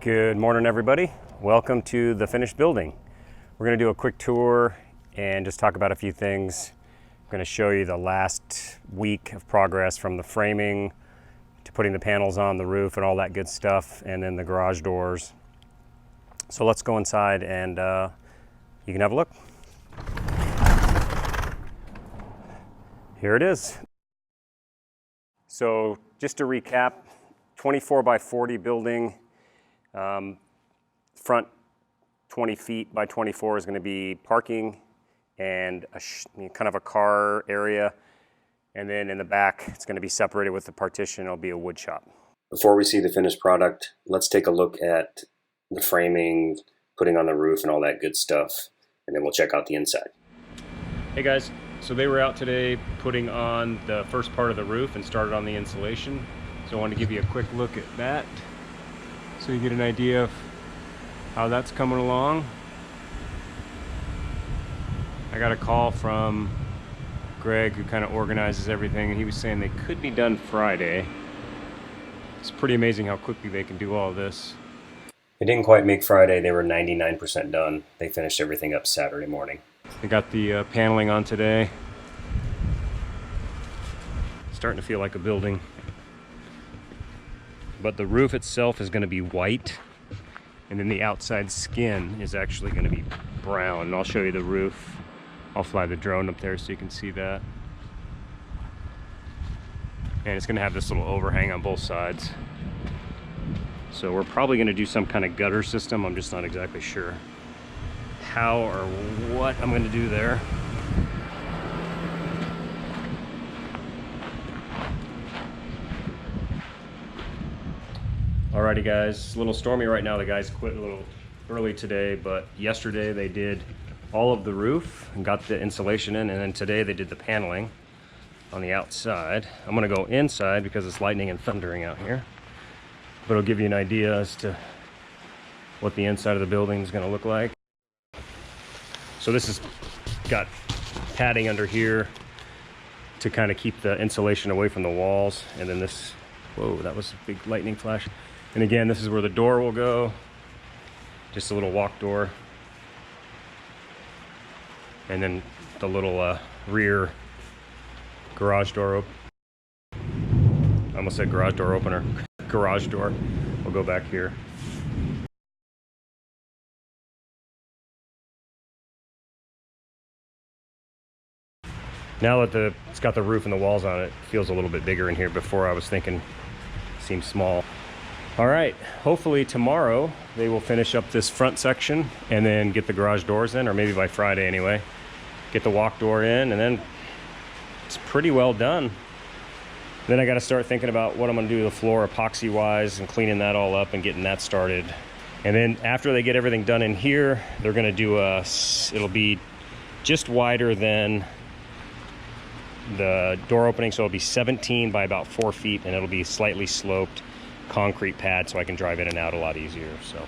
Good morning, everybody. Welcome to the finished building. We're going to do a quick tour and just talk about a few things. I'm going to show you the last week of progress from the framing to putting the panels on the roof and all that good stuff, and then the garage doors. So let's go inside and you can have a look. Here it is. So just to recap, 24 by 40 building. Front 20 feet by 24 is going to be parking and kind of a car area. And then in the back, it's going to be separated with the partition. It'll be a wood shop. Before we see the finished product, let's take a look at the framing, putting on the roof and all that good stuff. And then we'll check out the inside. Hey guys, so they were out today putting on the first part of the roof and started on the insulation. So I want to give you a quick look at that, so you get an idea of how that's coming along. I got a call from Greg, who kind of organizes everything, and he was saying they could be done Friday. It's pretty amazing how quickly they can do all of this. They didn't quite make Friday. They were 99% done. They finished everything up Saturday morning. They got the paneling on today. Starting to feel like a building. But the roof itself is going to be white, and then the outside skin is actually going to be brown. And I'll show you the roof. I'll fly the drone up there so you can see that. And it's going to have this little overhang on both sides. So we're probably going to do some kind of gutter system. I'm just not exactly sure how or what I'm going to do there. Alrighty guys, it's a little stormy right now. The guys quit a little early today, but yesterday they did all of the roof and got the insulation in, and then today they did the paneling on the outside. I'm gonna go inside because it's lightning and thundering out here, but it'll give you an idea as to what the inside of the building is gonna look like. So this has got padding under here to kind of keep the insulation away from the walls, and then this, whoa, that was a big lightning flash. And again, this is where the door will go. Just a little walk door. And then the little rear garage door I almost said garage door opener. Garage door will go back here. Now that it's got the roof and the walls on it, it feels a little bit bigger in here. Before I was thinking it seemed small. All right, hopefully tomorrow they will finish up this front section and then get the garage doors in, or maybe by Friday anyway. Get the walk door in, and then it's pretty well done. Then I got to start thinking about what I'm going to do to the floor epoxy wise and cleaning that all up and getting that started. And then after they get everything done in here, they're going to do it'll be just wider than the door opening, so it'll be 17 by about 4 feet, and it'll be slightly sloped concrete pad so I can drive in and out a lot easier. So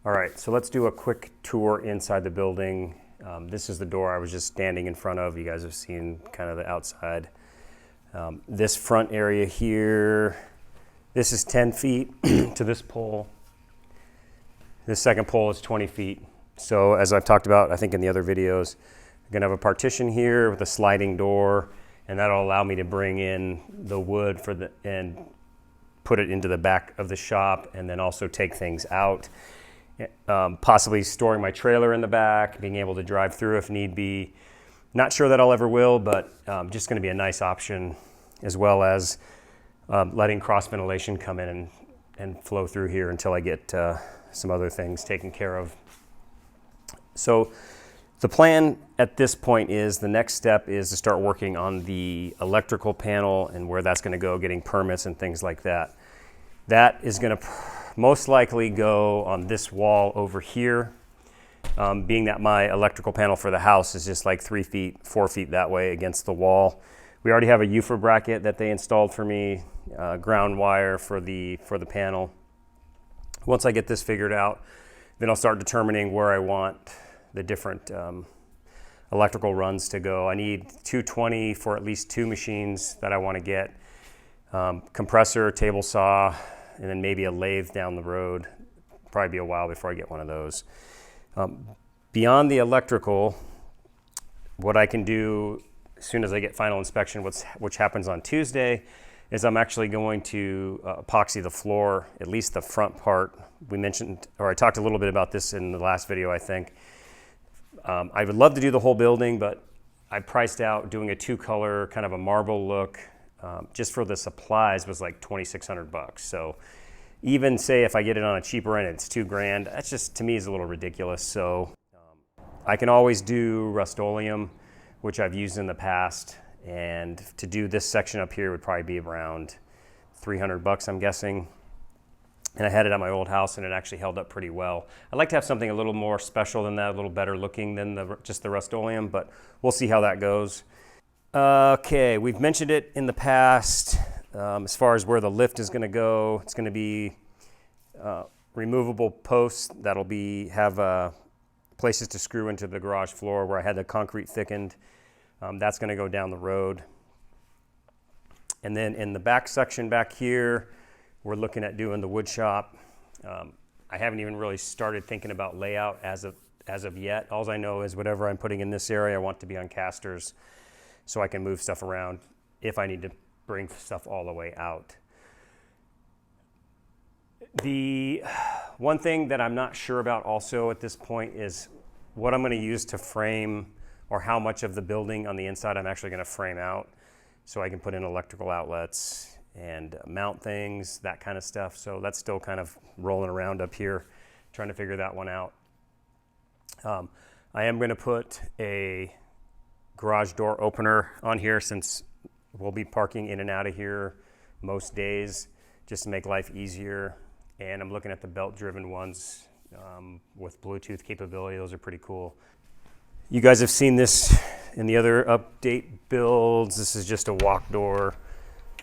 all right, so let's do a quick tour inside the building. This is the door I was just standing in front of. You guys have seen kind of the outside. This front area here, this is 10 feet to this pole. This second pole is 20 feet. So as I've talked about, I think in the other videos, I'm gonna have a partition here with a sliding door, and that'll allow me to bring in the wood and put it into the back of the shop, and then also take things out. Possibly storing my trailer in the back, being able to drive through if need be. Not sure that I'll ever will, but just gonna be a nice option, as well as letting cross ventilation come in and flow through here until I get some other things taken care of. So the plan at this point is the next step is to start working on the electrical panel and where that's going to go, getting permits and things like that. That is going to most likely go on this wall over here, being that my electrical panel for the house is just like 3 feet, 4 feet that way against the wall. We already have a UFA bracket that they installed for me, ground wire for the panel. Once I get this figured out, then I'll start determining where I want the different electrical runs to go. I need 220 for at least 2 machines that I want to get. Compressor, table saw, and then maybe a lathe down the road. Probably be a while before I get one of those. Beyond the electrical, what I can do as soon as I get final inspection, which happens on Tuesday, is I'm actually going to epoxy the floor, at least the front part. We mentioned, or I talked a little bit about this in the last video, I think. I would love to do the whole building, but I priced out doing a 2-color, kind of a marble look, just for the supplies was like $2,600. So even say if I get it on a cheaper end, it's $2,000. That's just, to me, is a little ridiculous. So I can always do Rust-Oleum, which I've used in the past. And to do this section up here would probably be around $300, I'm guessing. And I had it at my old house, and it actually held up pretty well. I'd like to have something a little more special than that, a little better looking than just the Rust-Oleum, but we'll see how that goes. Okay, we've mentioned it in the past. As far as where the lift is going to go, it's going to be removable posts that'll have places to screw into the garage floor where I had the concrete thickened. That's going to go down the road. And then in the back section back here, we're looking at doing the wood shop. I haven't even really started thinking about layout as of yet. All I know is whatever I'm putting in this area, I want to be on casters so I can move stuff around if I need to bring stuff all the way out. The one thing that I'm not sure about also at this point is what I'm going to use to frame, or how much of the building on the inside I'm actually going to frame out so I can put in electrical outlets and mount things, that kind of stuff. So that's still kind of rolling around up here, trying to figure that one out. I am going to put a garage door opener on here since we'll be parking in and out of here most days, just to make life easier. And I'm looking at the belt-driven ones with Bluetooth capability. Those are pretty cool. You guys have seen this in the other update builds. This is just a walk door,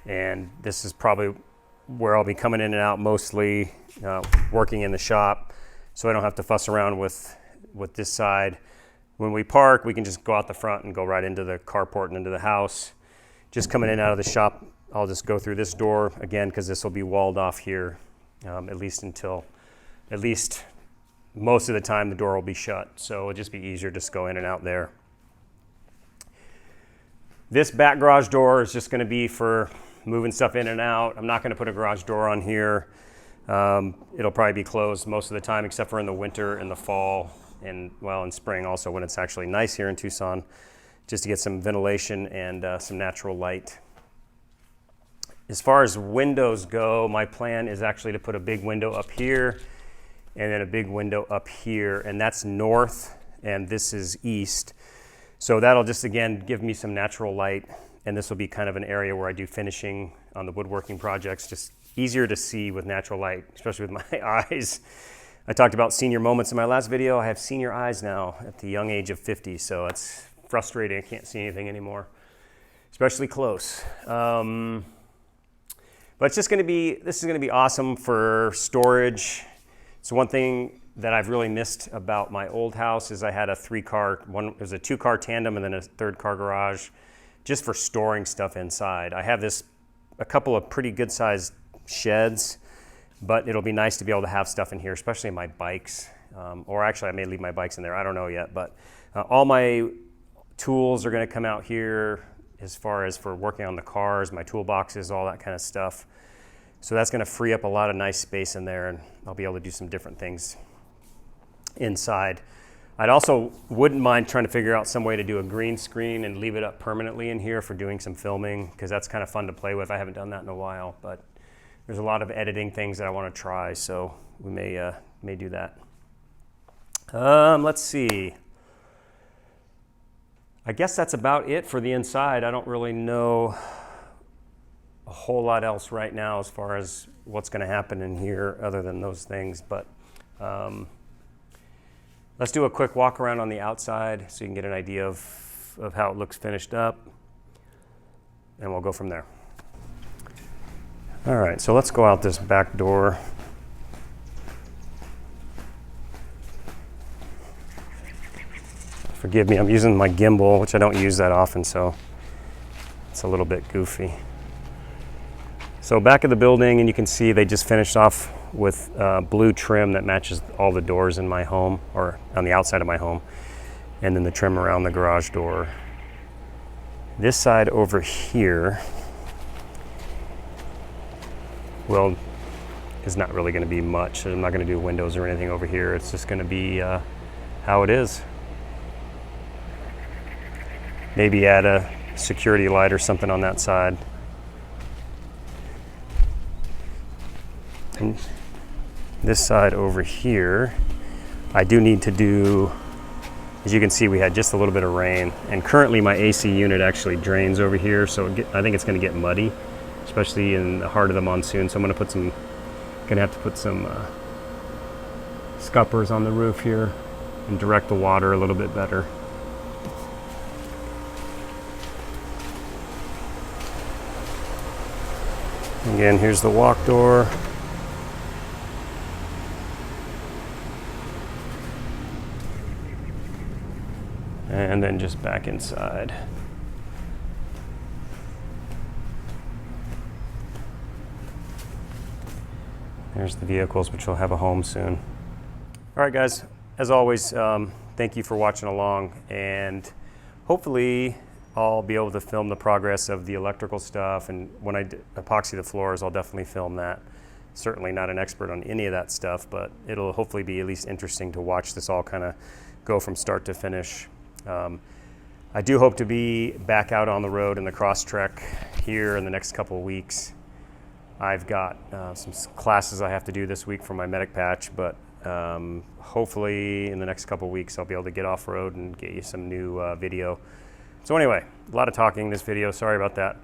and this is probably where I'll be coming in and out mostly, working in the shop, so I don't have to fuss around with this side. When we park, we can just go out the front and go right into the carport and into the house. Just coming in and out of the shop, I'll just go through this door again, because this will be walled off here, at least most of the time the door will be shut, so it'll just be easier to just go in and out there. This back garage door is just going to be for moving stuff in and out. I'm not going to put a garage door on here. It'll probably be closed most of the time, except for in the winter and the fall, and well, in spring also, when it's actually nice here in Tucson, just to get some ventilation and some natural light. As far as windows go, my plan is actually to put a big window up here and then a big window up here, and that's north and this is east. So that'll just, again, give me some natural light, and this will be kind of an area where I do finishing on the woodworking projects, just easier to see with natural light, especially with my eyes. I talked about senior moments in my last video. I have senior eyes now at the young age of 50, so it's frustrating. I can't see anything anymore, especially close. But it's just this is gonna be awesome for storage. So one thing that I've really missed about my old house is I had a 3-car, it was a 2-car tandem and then a 3rd-car garage, just for storing stuff inside. I have a couple of pretty good sized sheds, but it'll be nice to be able to have stuff in here, especially my bikes. Or actually I may leave my bikes in there, I don't know yet, but all my tools are gonna come out here as far as for working on the cars, my toolboxes, all that kind of stuff. So that's gonna free up a lot of nice space in there, and I'll be able to do some different things inside. I'd also wouldn't mind trying to figure out some way to do a green screen and leave it up permanently in here for doing some filming, because that's kind of fun to play with. I haven't done that in a while, but there's a lot of editing things that I want to try, so we may do that. Let's see. I guess that's about it for the inside. I don't really know a whole lot else right now as far as what's going to happen in here other than those things, but let's do a quick walk around on the outside so you can get an idea of how it looks finished up, and we'll go from there. All right, so let's go out this back door. Forgive me, I'm using my gimbal, which I don't use that often, so it's a little bit goofy. So back of the building, and you can see they just finished off with blue trim that matches all the doors in my home, or on the outside of my home, and then the trim around the garage door. This side over here, well, is not really going to be much. I'm not going to do windows or anything over here. It's just going to be how it is. Maybe add a security light or something on that side. And this side over here, I do need to do, as you can see, we had just a little bit of rain, and currently my AC unit actually drains over here, so I think it's going to get muddy, especially in the heart of the monsoon. So I'm going to have to put some scuppers on the roof here and direct the water a little bit better. Again, here's the walk door. And then just back inside. There's the vehicles, which will have a home soon. All right, guys, as always, thank you for watching along, and hopefully I'll be able to film the progress of the electrical stuff, and when I epoxy the floors, I'll definitely film that. Certainly not an expert on any of that stuff, but it'll hopefully be at least interesting to watch this all kind of go from start to finish. I do hope to be back out on the road in the cross-trek here in the next couple of weeks. I've got some classes I have to do this week for my medic patch, but hopefully in the next couple of weeks I'll be able to get off-road and get you some new video. So anyway, a lot of talking in this video, sorry about that.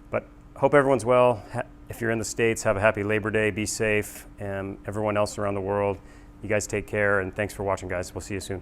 But hope everyone's well. If you're in the States, have a happy Labor Day, be safe, and everyone else around the world, you guys take care, and thanks for watching, guys. We'll see you soon.